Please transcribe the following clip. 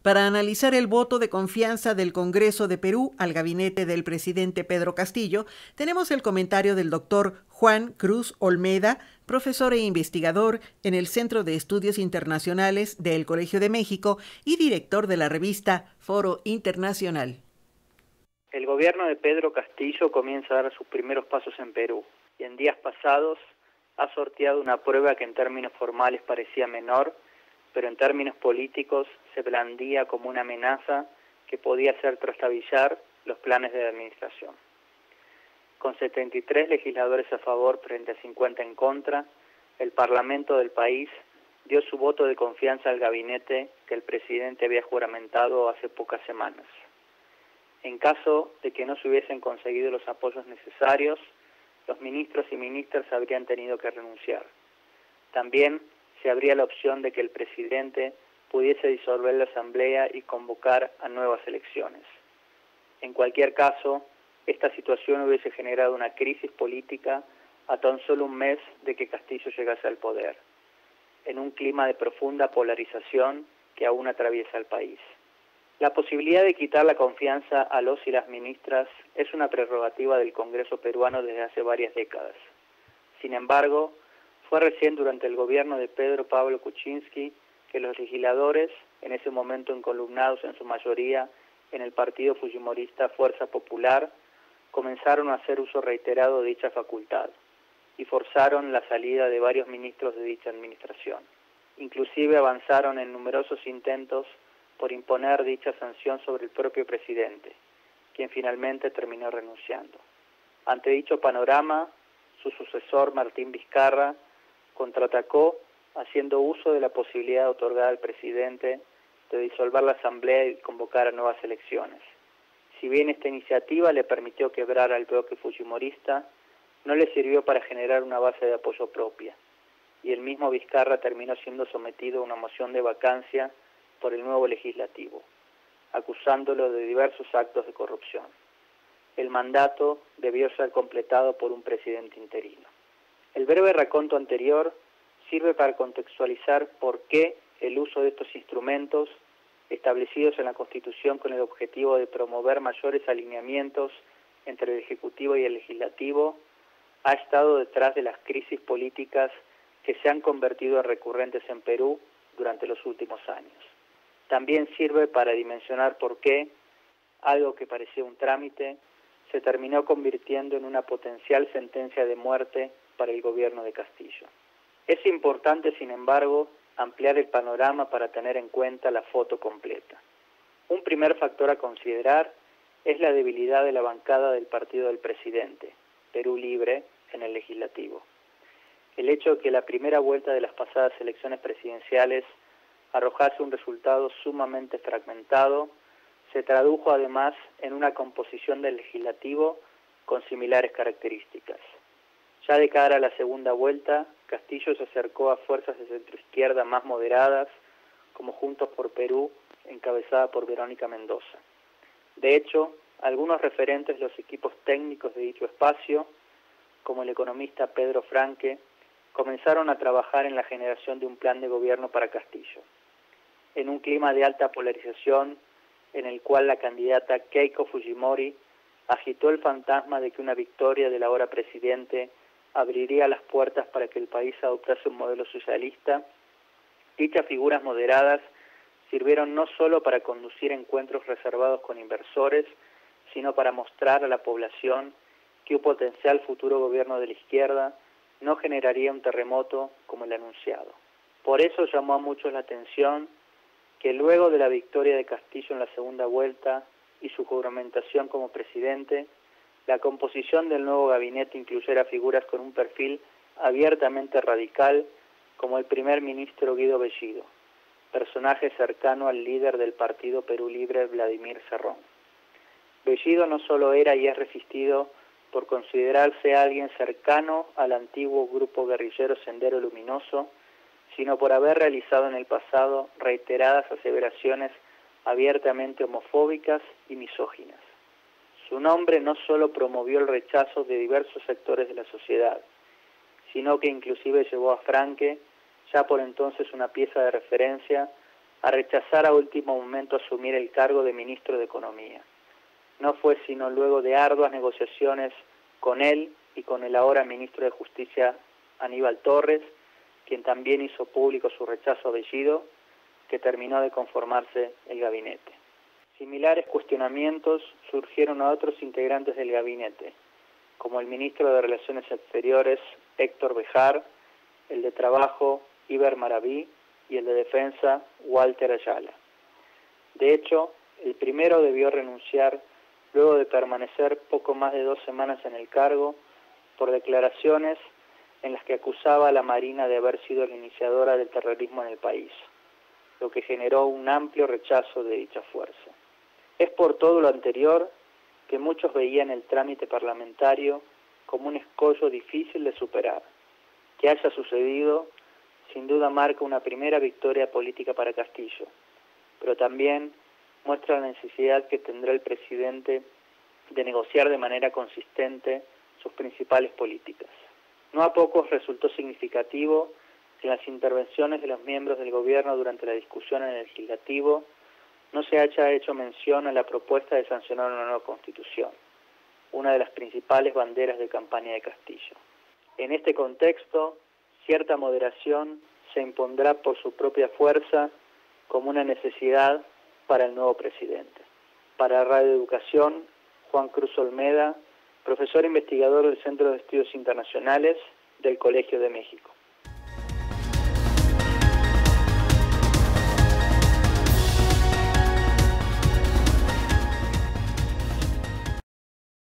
Para analizar el voto de confianza del Congreso de Perú al gabinete del presidente Pedro Castillo, tenemos el comentario del doctor Juan Cruz Olmeda, profesor e investigador en el Centro de Estudios Internacionales del Colegio de México y director de la revista Foro Internacional. El gobierno de Pedro Castillo comienza a dar sus primeros pasos en Perú y en días pasados ha sorteado una prueba que en términos formales parecía menor, pero en términos políticos se blandía como una amenaza que podía hacer trastabillar los planes de la administración. Con 73 legisladores a favor frente a 50 en contra, el Parlamento del país dio su voto de confianza al gabinete que el presidente había juramentado hace pocas semanas. En caso de que no se hubiesen conseguido los apoyos necesarios, los ministros y ministras habrían tenido que renunciar. También se abría la opción de que el presidente pudiese disolver la asamblea y convocar a nuevas elecciones. En cualquier caso, esta situación hubiese generado una crisis política a tan solo un mes de que Castillo llegase al poder, en un clima de profunda polarización que aún atraviesa el país. La posibilidad de quitar la confianza a los y las ministras es una prerrogativa del Congreso peruano desde hace varias décadas. Sin embargo, fue recién durante el gobierno de Pedro Pablo Kuczynski que los legisladores, en ese momento encolumnados en su mayoría en el partido fujimorista Fuerza Popular, comenzaron a hacer uso reiterado de dicha facultad y forzaron la salida de varios ministros de dicha administración. Inclusive avanzaron en numerosos intentos por imponer dicha sanción sobre el propio presidente, quien finalmente terminó renunciando. Ante dicho panorama, su sucesor Martín Vizcarra contraatacó haciendo uso de la posibilidad otorgada al presidente de disolver la asamblea y convocar a nuevas elecciones. Si bien esta iniciativa le permitió quebrar al bloque fujimorista, no le sirvió para generar una base de apoyo propia, y el mismo Vizcarra terminó siendo sometido a una moción de vacancia por el nuevo legislativo, acusándolo de diversos actos de corrupción. El mandato debió ser completado por un presidente interino. El breve raconto anterior sirve para contextualizar por qué el uso de estos instrumentos, establecidos en la Constitución con el objetivo de promover mayores alineamientos entre el Ejecutivo y el Legislativo, ha estado detrás de las crisis políticas que se han convertido en recurrentes en Perú durante los últimos años. También sirve para dimensionar por qué algo que parecía un trámite se terminó convirtiendo en una potencial sentencia de muerte para el gobierno de Castillo. Es importante, sin embargo, ampliar el panorama para tener en cuenta la foto completa. Un primer factor a considerar es la debilidad de la bancada del partido del presidente, Perú Libre, en el legislativo. El hecho de que la primera vuelta de las pasadas elecciones presidenciales arrojase un resultado sumamente fragmentado se tradujo además en una composición del legislativo con similares características. Ya de cara a la segunda vuelta, Castillo se acercó a fuerzas de centroizquierda más moderadas, como Juntos por Perú, encabezada por Verónica Mendoza. De hecho, algunos referentes de los equipos técnicos de dicho espacio, como el economista Pedro Franque, comenzaron a trabajar en la generación de un plan de gobierno para Castillo. En un clima de alta polarización, en el cual la candidata Keiko Fujimori agitó el fantasma de que una victoria del ahora presidente abriría las puertas para que el país adoptase un modelo socialista, dichas figuras moderadas sirvieron no solo para conducir encuentros reservados con inversores, sino para mostrar a la población que un potencial futuro gobierno de la izquierda no generaría un terremoto como el anunciado. Por eso llamó a muchos la atención que luego de la victoria de Castillo en la segunda vuelta y su juramentación como presidente, la composición del nuevo gabinete incluyera figuras con un perfil abiertamente radical, como el primer ministro Guido Bellido, personaje cercano al líder del partido Perú Libre, Vladimir Cerrón. Bellido no solo era y es resistido por considerarse alguien cercano al antiguo grupo guerrillero Sendero Luminoso, sino por haber realizado en el pasado reiteradas aseveraciones abiertamente homofóbicas y misóginas. Su nombre no solo promovió el rechazo de diversos sectores de la sociedad, sino que inclusive llevó a Franque, ya por entonces una pieza de referencia, a rechazar a último momento asumir el cargo de ministro de Economía. No fue sino luego de arduas negociaciones con él y con el ahora ministro de Justicia, Aníbal Torres, quien también hizo público su rechazo a Bellido, que terminó de conformarse el gabinete. Similares cuestionamientos surgieron a otros integrantes del gabinete, como el ministro de Relaciones Exteriores, Héctor Bejar, el de Trabajo, Iber Maraví, y el de Defensa, Walter Ayala. De hecho, el primero debió renunciar luego de permanecer poco más de 2 semanas en el cargo por declaraciones en las que acusaba a la Marina de haber sido la iniciadora del terrorismo en el país, lo que generó un amplio rechazo de dicha fuerza. Es por todo lo anterior que muchos veían el trámite parlamentario como un escollo difícil de superar. Que haya sucedido, sin duda marca una primera victoria política para Castillo, pero también muestra la necesidad que tendrá el presidente de negociar de manera consistente sus principales políticas. No a pocos resultó significativo que en las intervenciones de los miembros del gobierno durante la discusión en el legislativo no se haya hecho mención a la propuesta de sancionar una nueva constitución, una de las principales banderas de campaña de Castillo. En este contexto, cierta moderación se impondrá por su propia fuerza como una necesidad para el nuevo presidente. Para Radio Educación, Juan Cruz Olmeda, profesor investigador del Centro de Estudios Internacionales del Colegio de México.